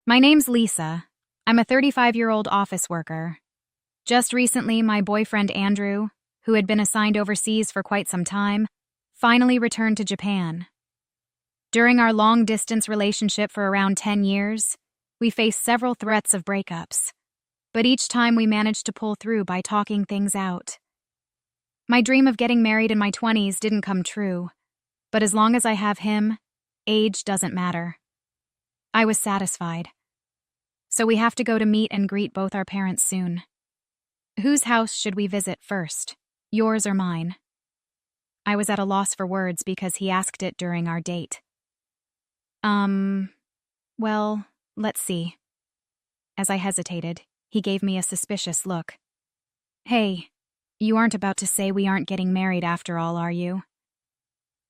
My name's Lisa. I'm a 35-year-old office worker. Just recently, my boyfriend Andrew, who had been assigned overseas for quite some time, finally returned to Japan. During our long-distance relationship for around 10 years, we faced several threats of breakups, but each time we managed to pull through by talking things out. My dream of getting married in my 20s didn't come true, but as long as I have him, age doesn't matter. I was satisfied. So we have to go to meet and greet both our parents soon. Whose house should we visit first, yours or mine? I was at a loss for words because he asked it during our date. Well, let's see. As I hesitated, he gave me a suspicious look. Hey, you aren't about to say we aren't getting married after all, are you?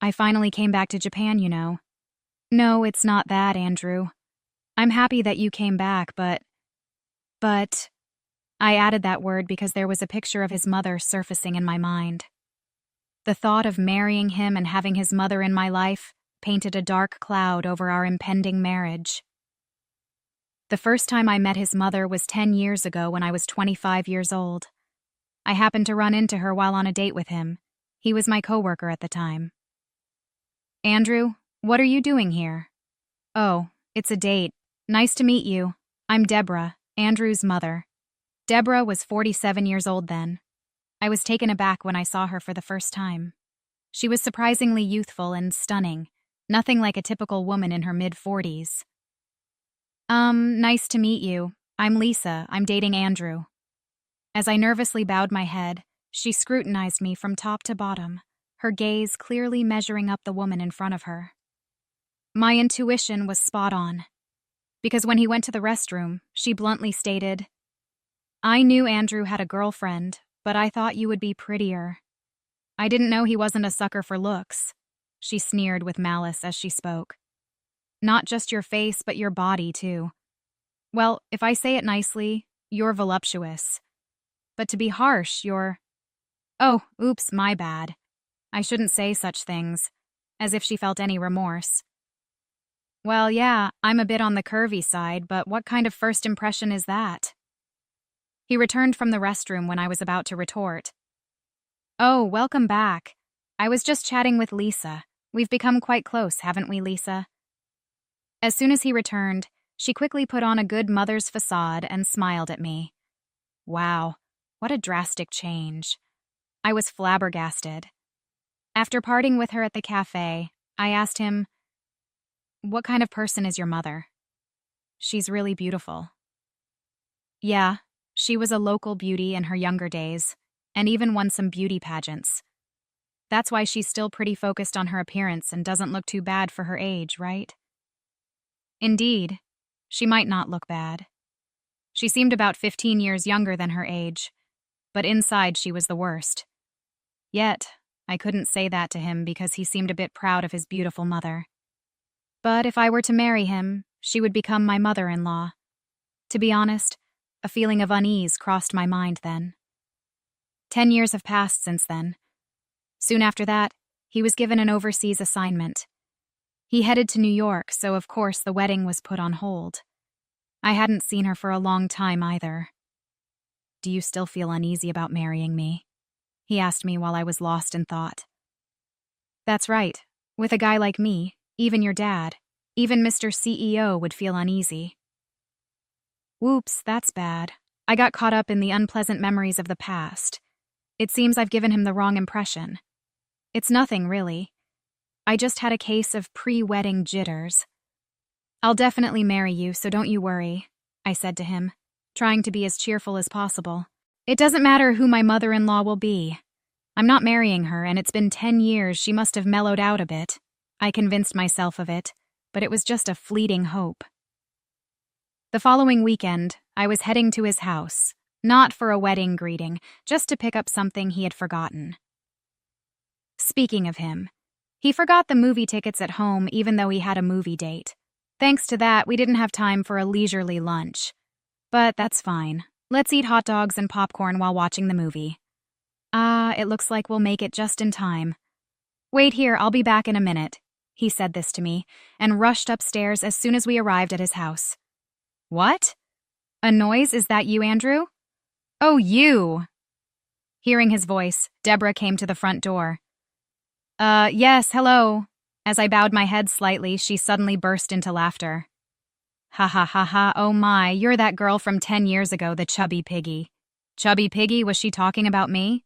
I finally came back to Japan, you know. No, it's not that, Andrew. I'm happy that you came back, but I added that word because there was a picture of his mother surfacing in my mind. The thought of marrying him and having his mother in my life painted a dark cloud over our impending marriage. The first time I met his mother was 10 years ago when I was 25 years old. I happened to run into her while on a date with him. He was my coworker at the time. Andrew, what are you doing here? Oh, it's a date. Nice to meet you. I'm Deborah, Andrew's mother. Deborah was 47 years old then. I was taken aback when I saw her for the first time. She was surprisingly youthful and stunning, nothing like a typical woman in her mid-40s. Nice to meet you. I'm Lisa. I'm dating Andrew. As I nervously bowed my head, she scrutinized me from top to bottom, her gaze clearly measuring up the woman in front of her. My intuition was spot on, because when he went to the restroom, she bluntly stated, I knew Andrew had a girlfriend, but I thought you would be prettier. I didn't know he wasn't a sucker for looks. She sneered with malice as she spoke. Not just your face, but your body, too. Well, if I say it nicely, you're voluptuous. But to be harsh, you're... Oh, oops, my bad. I shouldn't say such things, as if she felt any remorse. Well, yeah, I'm a bit on the curvy side, but what kind of first impression is that? He returned from the restroom when I was about to retort. Oh, welcome back. I was just chatting with Lisa. We've become quite close, haven't we, Lisa? As soon as he returned, she quickly put on a good mother's facade and smiled at me. Wow, what a drastic change. I was flabbergasted. After parting with her at the cafe, I asked him, what kind of person is your mother? She's really beautiful. Yeah, she was a local beauty in her younger days, and even won some beauty pageants. That's why she's still pretty focused on her appearance and doesn't look too bad for her age, right? Indeed, she might not look bad. She seemed about 15 years younger than her age, but inside she was the worst. Yet, I couldn't say that to him because he seemed a bit proud of his beautiful mother. But if I were to marry him, she would become my mother-in-law. To be honest, a feeling of unease crossed my mind then. 10 years have passed since then. Soon after that, he was given an overseas assignment. He headed to New York, so of course the wedding was put on hold. I hadn't seen her for a long time either. Do you still feel uneasy about marrying me? He asked me while I was lost in thought. That's right. With a guy like me, even your dad, even Mr. CEO would feel uneasy. Whoops, that's bad. I got caught up in the unpleasant memories of the past. It seems I've given him the wrong impression. It's nothing, really. I just had a case of pre-wedding jitters. I'll definitely marry you, so don't you worry, I said to him, trying to be as cheerful as possible. It doesn't matter who my mother-in-law will be. I'm not marrying her, and it's been 10 years. She must have mellowed out a bit. I convinced myself of it, but it was just a fleeting hope. The following weekend, I was heading to his house, not for a wedding greeting, just to pick up something he had forgotten. Speaking of him, he forgot the movie tickets at home even though he had a movie date. Thanks to that, we didn't have time for a leisurely lunch. But that's fine. Let's eat hot dogs and popcorn while watching the movie. It looks like we'll make it just in time. Wait here, I'll be back in a minute. He said this to me, and rushed upstairs as soon as we arrived at his house. What? A noise? Is that you, Andrew? Oh, you! Hearing his voice, Deborah came to the front door. Yes, hello. As I bowed my head slightly, she suddenly burst into laughter. Ha ha ha ha, oh my, you're that girl from 10 years ago, the chubby piggy. Chubby piggy, was she talking about me?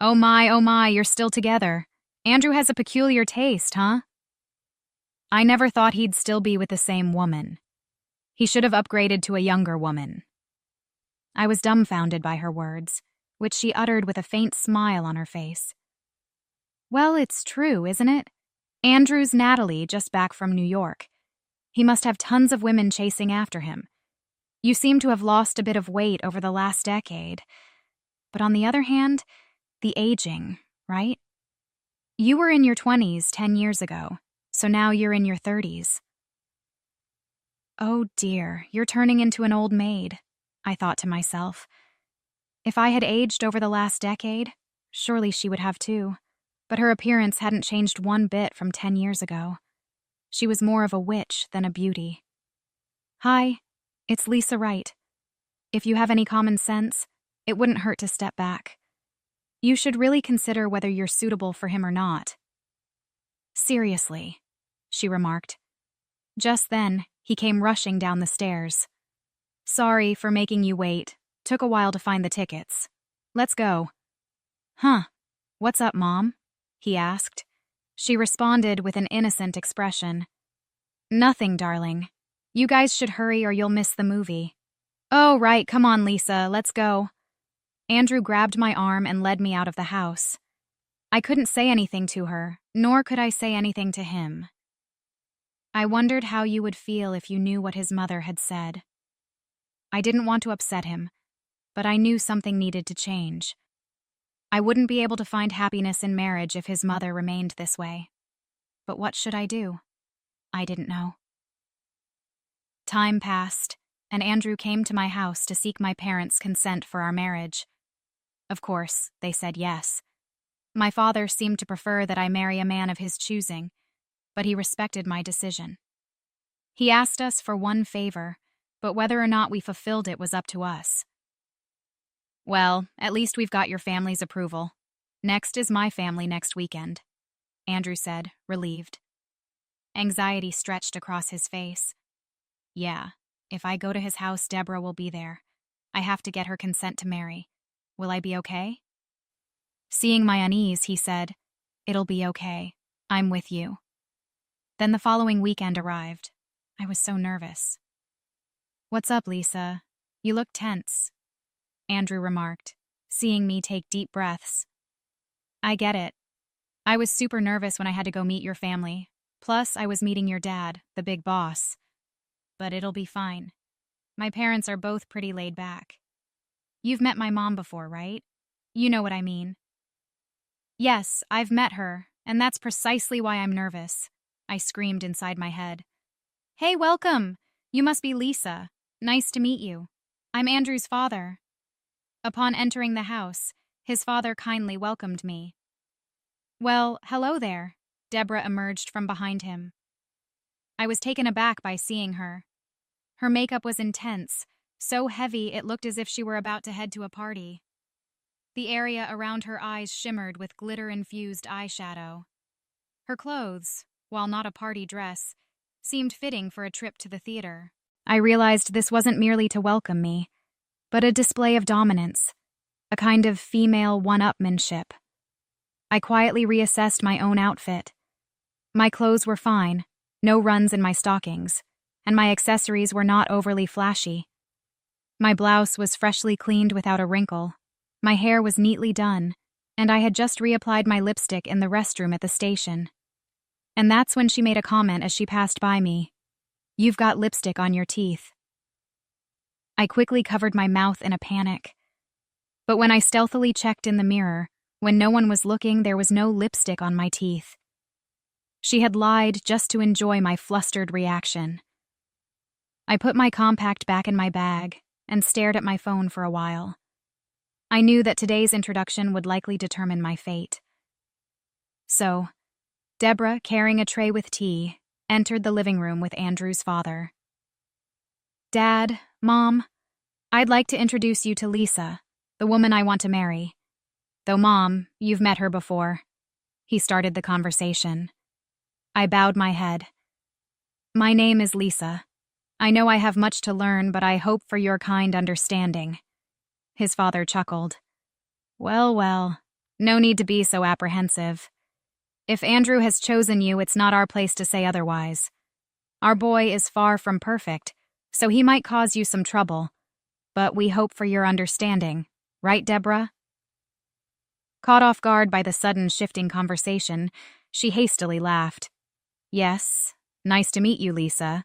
Oh my, you're still together. Andrew has a peculiar taste, huh? I never thought he'd still be with the same woman. He should have upgraded to a younger woman. I was dumbfounded by her words, which she uttered with a faint smile on her face. Well, it's true, isn't it? Andrew's Natalie, just back from New York. He must have tons of women chasing after him. You seem to have lost a bit of weight over the last decade. But on the other hand, the aging, right? You were in your 20s 10 years ago, so now you're in your 30s. Oh dear, you're turning into an old maid, I thought to myself. If I had aged over the last decade, surely she would have too. But her appearance hadn't changed one bit from 10 years ago. She was more of a witch than a beauty. Hi, it's Lisa Wright. If you have any common sense, it wouldn't hurt to step back. You should really consider whether you're suitable for him or not. Seriously, she remarked. Just then, he came rushing down the stairs. Sorry for making you wait. Took a while to find the tickets. Let's go. Huh. What's up, Mom? He asked. She responded with an innocent expression. Nothing, darling. You guys should hurry or you'll miss the movie. Oh, right, come on, Lisa, let's go. Andrew grabbed my arm and led me out of the house. I couldn't say anything to her, nor could I say anything to him. I wondered how you would feel if you knew what his mother had said. I didn't want to upset him, but I knew something needed to change. I wouldn't be able to find happiness in marriage if his mother remained this way. But what should I do? I didn't know. Time passed, and Andrew came to my house to seek my parents' consent for our marriage. Of course, they said yes. My father seemed to prefer that I marry a man of his choosing, but he respected my decision. He asked us for one favor, but whether or not we fulfilled it was up to us. Well, at least we've got your family's approval. Next is my family next weekend, Andrew said, relieved. Anxiety stretched across his face. Yeah, if I go to his house, Deborah will be there. I have to get her consent to marry. Will I be okay? Seeing my unease, he said, It'll be okay. I'm with you. Then the following weekend arrived. I was so nervous. What's up, Lisa? You look tense, Andrew remarked, seeing me take deep breaths. I get it. I was super nervous when I had to go meet your family. Plus, I was meeting your dad, the big boss. But it'll be fine. My parents are both pretty laid back. You've met my mom before, right? You know what I mean. Yes, I've met her, and that's precisely why I'm nervous, I screamed inside my head. Hey, welcome! You must be Lisa. Nice to meet you. I'm Andrew's father. Upon entering the house, his father kindly welcomed me. Well, hello there. Deborah emerged from behind him. I was taken aback by seeing her. Her makeup was intense, so heavy it looked as if she were about to head to a party. The area around her eyes shimmered with glitter-infused eyeshadow. Her clothes, while not a party dress, seemed fitting for a trip to the theater. I realized this wasn't merely to welcome me, but a display of dominance, a kind of female one-upmanship. I quietly reassessed my own outfit. My clothes were fine, no runs in my stockings, and my accessories were not overly flashy. My blouse was freshly cleaned without a wrinkle. My hair was neatly done, and I had just reapplied my lipstick in the restroom at the station. And that's when she made a comment as she passed by me. You've got lipstick on your teeth. I quickly covered my mouth in a panic. But when I stealthily checked in the mirror, when no one was looking, there was no lipstick on my teeth. She had lied just to enjoy my flustered reaction. I put my compact back in my bag and stared at my phone for a while. I knew that today's introduction would likely determine my fate. So, Deborah, carrying a tray with tea, entered the living room with Andrew's father. Dad, Mom, I'd like to introduce you to Lisa, the woman I want to marry. Though, Mom, you've met her before. He started the conversation. I bowed my head. My name is Lisa. I know I have much to learn, but I hope for your kind understanding. His father chuckled. Well, well, no need to be so apprehensive. If Andrew has chosen you, it's not our place to say otherwise. Our boy is far from perfect, so he might cause you some trouble. But we hope for your understanding. Right, Deborah? Caught off guard by the sudden shifting conversation, she hastily laughed. Yes, nice to meet you, Lisa.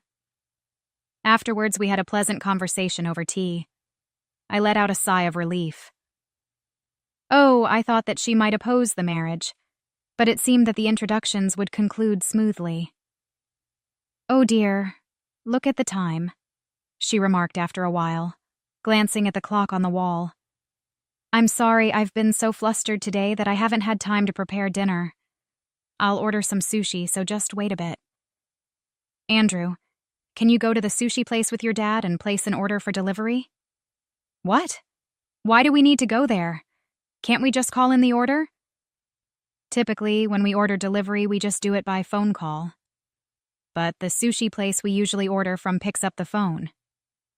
Afterwards, we had a pleasant conversation over tea. I let out a sigh of relief. Oh, I thought that she might oppose the marriage, but it seemed that the introductions would conclude smoothly. Oh dear, look at the time, she remarked after a while, glancing at the clock on the wall. I'm sorry I've been so flustered today that I haven't had time to prepare dinner. I'll order some sushi, so just wait a bit. Andrew, can you go to the sushi place with your dad and place an order for delivery? What? Why do we need to go there? Can't we just call in the order? Typically, when we order delivery, we just do it by phone call. But the sushi place we usually order from picks up the phone.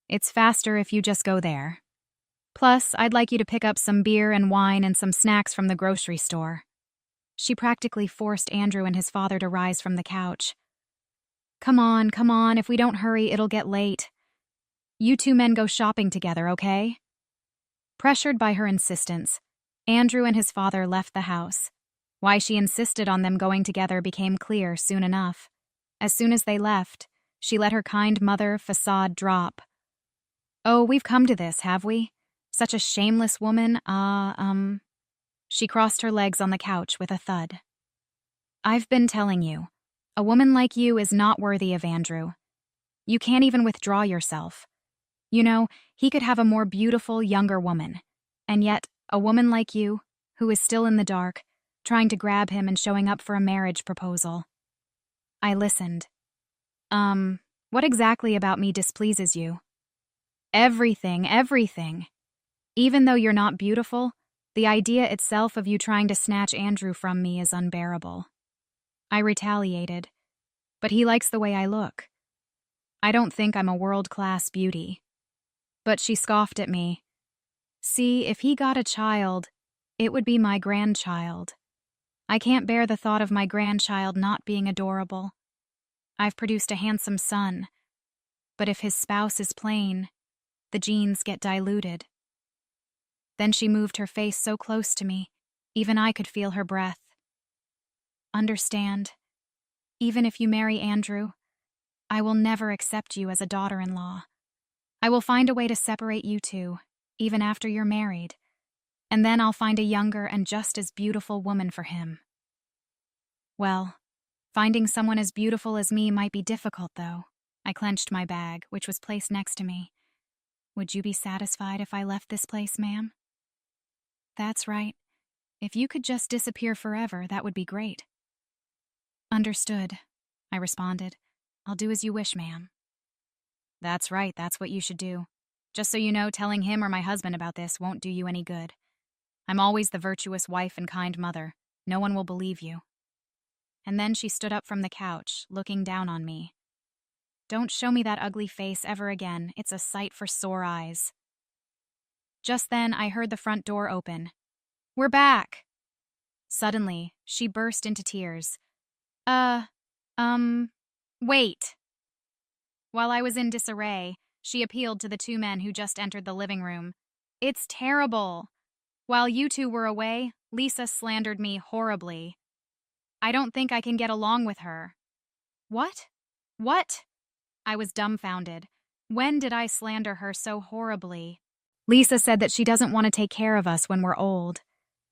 It's faster if you just go there. Plus, I'd like you to pick up some beer and wine and some snacks from the grocery store. She practically forced Andrew and his father to rise from the couch. Come on, if we don't hurry, it'll get late. You two men go shopping together, okay? Pressured by her insistence, Andrew and his father left the house. Why she insisted on them going together became clear soon enough. As soon as they left, she let her kind mother facade drop. Oh, we've come to this, have we? Such a shameless woman, She crossed her legs on the couch with a thud. I've been telling you, a woman like you is not worthy of Andrew. You can't even withdraw yourself. You know, he could have a more beautiful, younger woman. And yet, a woman like you, who is still in the dark, trying to grab him and showing up for a marriage proposal. I listened. What exactly about me displeases you? Everything. Even though you're not beautiful, the idea itself of you trying to snatch Andrew from me is unbearable. I retaliated, but he likes the way I look. I don't think I'm a world-class beauty. But she scoffed at me. See, if he got a child, it would be my grandchild. I can't bear the thought of my grandchild not being adorable. I've produced a handsome son, but if his spouse is plain, the genes get diluted. Then she moved her face so close to me, even I could feel her breath. Understand, even if you marry Andrew, I will never accept you as a daughter-in-law. I will find a way to separate you two, even after you're married, and then I'll find a younger and just as beautiful woman for him. Well, finding someone as beautiful as me might be difficult, though. I clenched my bag, which was placed next to me. Would you be satisfied if I left this place, ma'am? That's right. If you could just disappear forever, that would be great. Understood, I responded. I'll do as you wish, ma'am. That's right, that's what you should do. Just so you know, telling him or my husband about this won't do you any good. I'm always the virtuous wife and kind mother. No one will believe you. And then she stood up from the couch, looking down on me. Don't show me that ugly face ever again. It's a sight for sore eyes. Just then, I heard the front door open. We're back! Suddenly, she burst into tears. Wait! While I was in disarray, she appealed to the two men who just entered the living room. It's terrible! While you two were away, Lisa slandered me horribly. I don't think I can get along with her. What? What? I was dumbfounded. When did I slander her so horribly? Lisa said that she doesn't want to take care of us when we're old,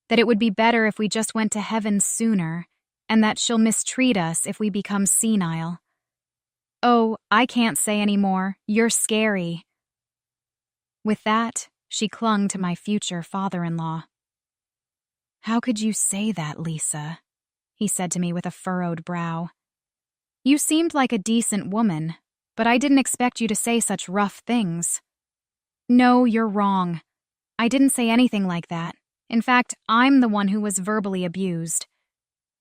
that it would be better if we just went to heaven sooner, and that she'll mistreat us if we become senile. Oh, I can't say any more. You're scary. With that, she clung to my future father-in-law. How could you say that, Lisa? He said to me with a furrowed brow. You seemed like a decent woman, But I didn't expect you to say such rough things. No, you're wrong. I didn't say anything like that. In fact, I'm the one who was verbally abused.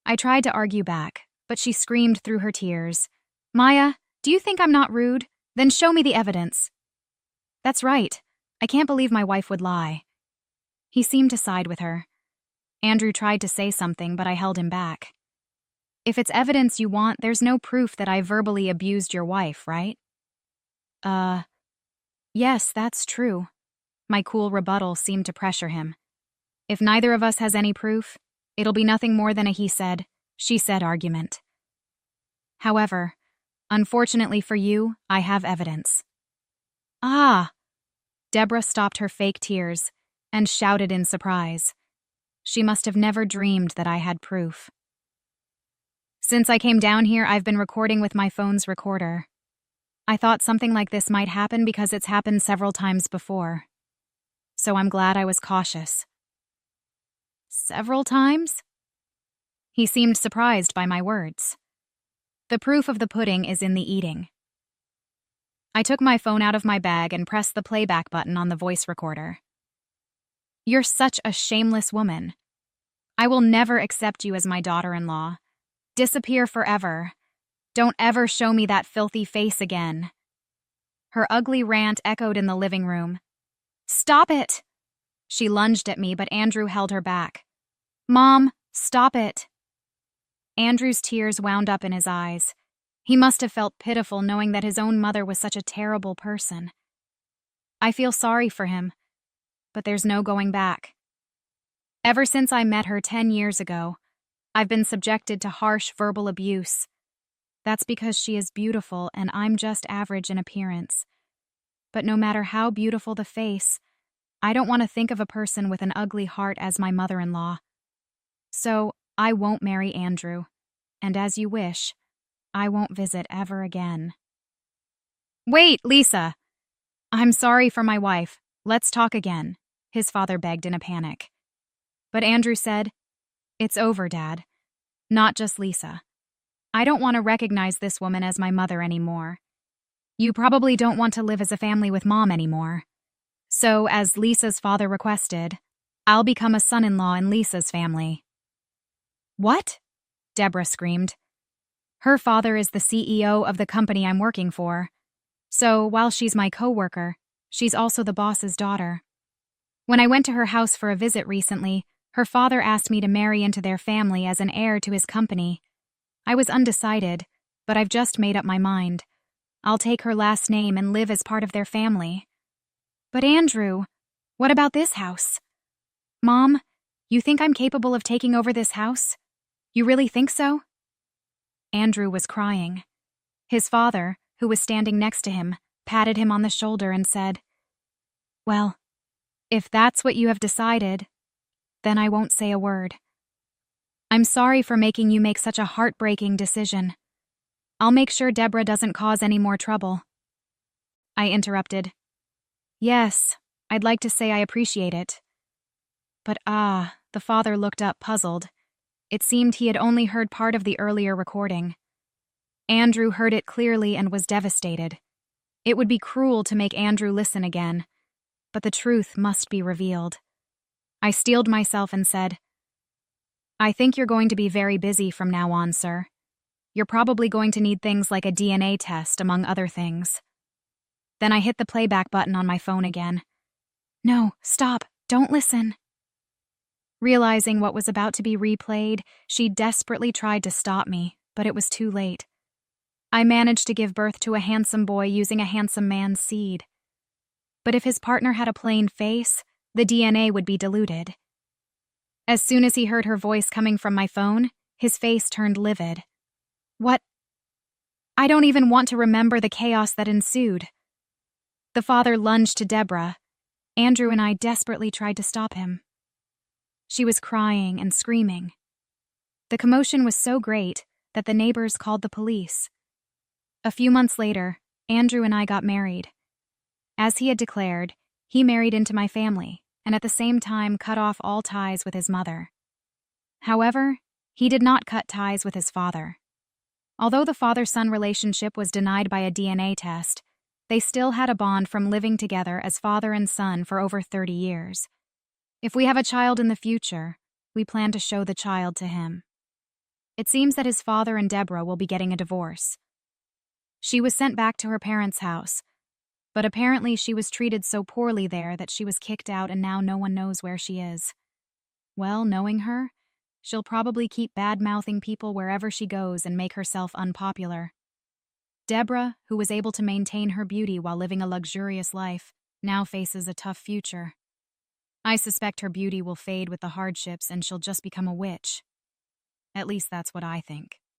I tried to argue back, but she screamed through her tears. Maya, do you think I'm not rude? Then show me the evidence. That's right. I can't believe my wife would lie. He seemed to side with her. Andrew tried to say something, but I held him back. If it's evidence you want, there's no proof that I verbally abused your wife, right? Yes, that's true. My cool rebuttal seemed to pressure him. If neither of us has any proof, it'll be nothing more than a he said, she said argument. However, unfortunately for you, I have evidence. Ah! Deborah stopped her fake tears and shouted in surprise. She must have never dreamed that I had proof. Since I came down here, I've been recording with my phone's recorder. I thought something like this might happen because it's happened several times before. So I'm glad I was cautious. Several times? He seemed surprised by my words. The proof of the pudding is in the eating. I took my phone out of my bag and pressed the playback button on the voice recorder. You're such a shameless woman. I will never accept you as my daughter-in-law. Disappear forever. Don't ever show me that filthy face again. Her ugly rant echoed in the living room. Stop it! She lunged at me, but Andrew held her back. Mom, stop it. Andrew's tears wound up in his eyes. He must have felt pitiful knowing that his own mother was such a terrible person. I feel sorry for him, but there's no going back. Ever since I met her 10 years ago, I've been subjected to harsh verbal abuse. That's because she is beautiful and I'm just average in appearance. But no matter how beautiful the face, I don't want to think of a person with an ugly heart as my mother-in-law. So I won't marry Andrew, and as you wish, I won't visit ever again. Wait, Lisa! I'm sorry for my wife. Let's talk again, his father begged in a panic. But Andrew said, It's over, Dad. Not just Lisa. I don't want to recognize this woman as my mother anymore. You probably don't want to live as a family with Mom anymore. So, as Lisa's father requested, I'll become a son-in-law in Lisa's family. What? Deborah screamed. Her father is the CEO of the company I'm working for. So, while she's my coworker, she's also the boss's daughter. When I went to her house for a visit recently, her father asked me to marry into their family as an heir to his company. I was undecided, but I've just made up my mind. I'll take her last name and live as part of their family. But Andrew, what about this house? Mom, you think I'm capable of taking over this house? You really think so? Andrew was crying. His father, who was standing next to him, patted him on the shoulder and said, Well, if that's what you have decided, then I won't say a word. I'm sorry for making you make such a heartbreaking decision. I'll make sure Deborah doesn't cause any more trouble. I interrupted. Yes, I'd like to say I appreciate it. But the father looked up puzzled. It seemed he had only heard part of the earlier recording. Andrew heard it clearly and was devastated. It would be cruel to make Andrew listen again, but the truth must be revealed. I steeled myself and said, I think you're going to be very busy from now on, sir. You're probably going to need things like a DNA test, among other things. Then I hit the playback button on my phone again. No, stop, don't listen. Realizing what was about to be replayed, she desperately tried to stop me, but it was too late. I managed to give birth to a handsome boy using a handsome man's seed. But if his partner had a plain face, the DNA would be diluted. As soon as he heard her voice coming from my phone, his face turned livid. What? I don't even want to remember the chaos that ensued. The father lunged to Deborah. Andrew and I desperately tried to stop him. She was crying and screaming. The commotion was so great that the neighbors called the police. A few months later, Andrew and I got married. As he had declared, he married into my family and at the same time cut off all ties with his mother. However, he did not cut ties with his father. Although the father-son relationship was denied by a DNA test, they still had a bond from living together as father and son for over 30 years. If we have a child in the future, we plan to show the child to him. It seems that his father and Deborah will be getting a divorce. She was sent back to her parents' house, but apparently she was treated so poorly there that she was kicked out and now no one knows where she is. Well, knowing her, she'll probably keep bad-mouthing people wherever she goes and make herself unpopular. Deborah, who was able to maintain her beauty while living a luxurious life, now faces a tough future. I suspect her beauty will fade with the hardships and she'll just become a witch. At least that's what I think.